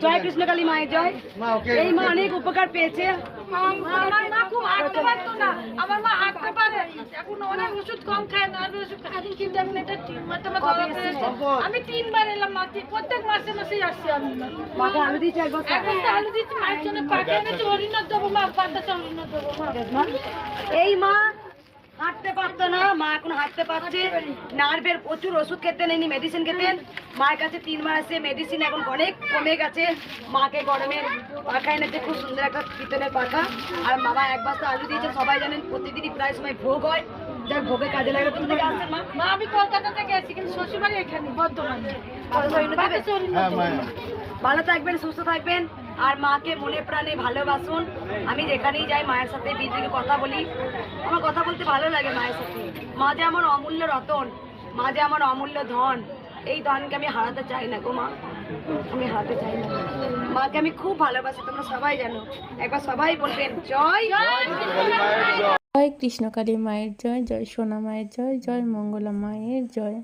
জয় কৃষ্ণকালী মায়ের জয়। এই মা অনেক উপকার পেয়েছে। আমার মা খুব হাঁটতে পারতো না, আমার মা হাঁটতে পারে এখন, অনেক ওষুধ কম খায় না, ওষুধ খাই কিন্তু এখন এটা আমি 3 বার এলাম মা, প্রত্যেক মাসে মাসেই আসছি আমি। মাকে আলু দিয়েছে একবার, আলু দিচ্ছি মায়ের জন্য, পাখা এনেছি হরিণার দেবো মা, পাতা হরিণার দেবো মা। এই মা হাঁটতে পারতো না, মা এখন হাঁটতে পারছে। নার্ভের প্রচুর ওষুধ খেতেন, এনি মেডিসিন খেতেন। মায়ের কাছে 3 বার আসে, মেডিসিন এখন অনেক কমে গেছে। মাকে গরমের পাখা এনেছে, খুব সুন্দর একটা পিতলের পাখা। আর বাবা 1 বস্তা আলু দিয়েছে। সবাই জানেন প্রতিদিনই প্রায় সময় ভোগ হয়, যার ভোগে কাজে লাগে। তুমি থেকে আসছেন মা? মা আমি কলকাতা থেকে এসেছি, কিন্তু শ্বশুরবাড়ি এখানে বর্ধমানে। ভালো থাকবেন, সুস্থ থাকবেন, আর মাকে মনে প্রাণে ভালোবাসুন। আমি যেখানেই যাই মায়ের সাথে বিদ্যুৎ কথা বলি, আমার কথা বলতে ভালো লাগে মায়ের সাথে। মা যে আমার অমূল্য রতন, মা যে আমার অমূল্য ধন, এই ধনকে আমি হারাতে চাই না গো মা, আমি হারাতে চাই না। মাকে আমি খুব ভালোবাসি, তোমরা সবাই জানো। একবার সবাই বলবেন জয় জয় কৃষ্ণকালী মায়ের জয়, জয় সোনা মায়ের জয়, জয় মঙ্গলা মায়ের জয়।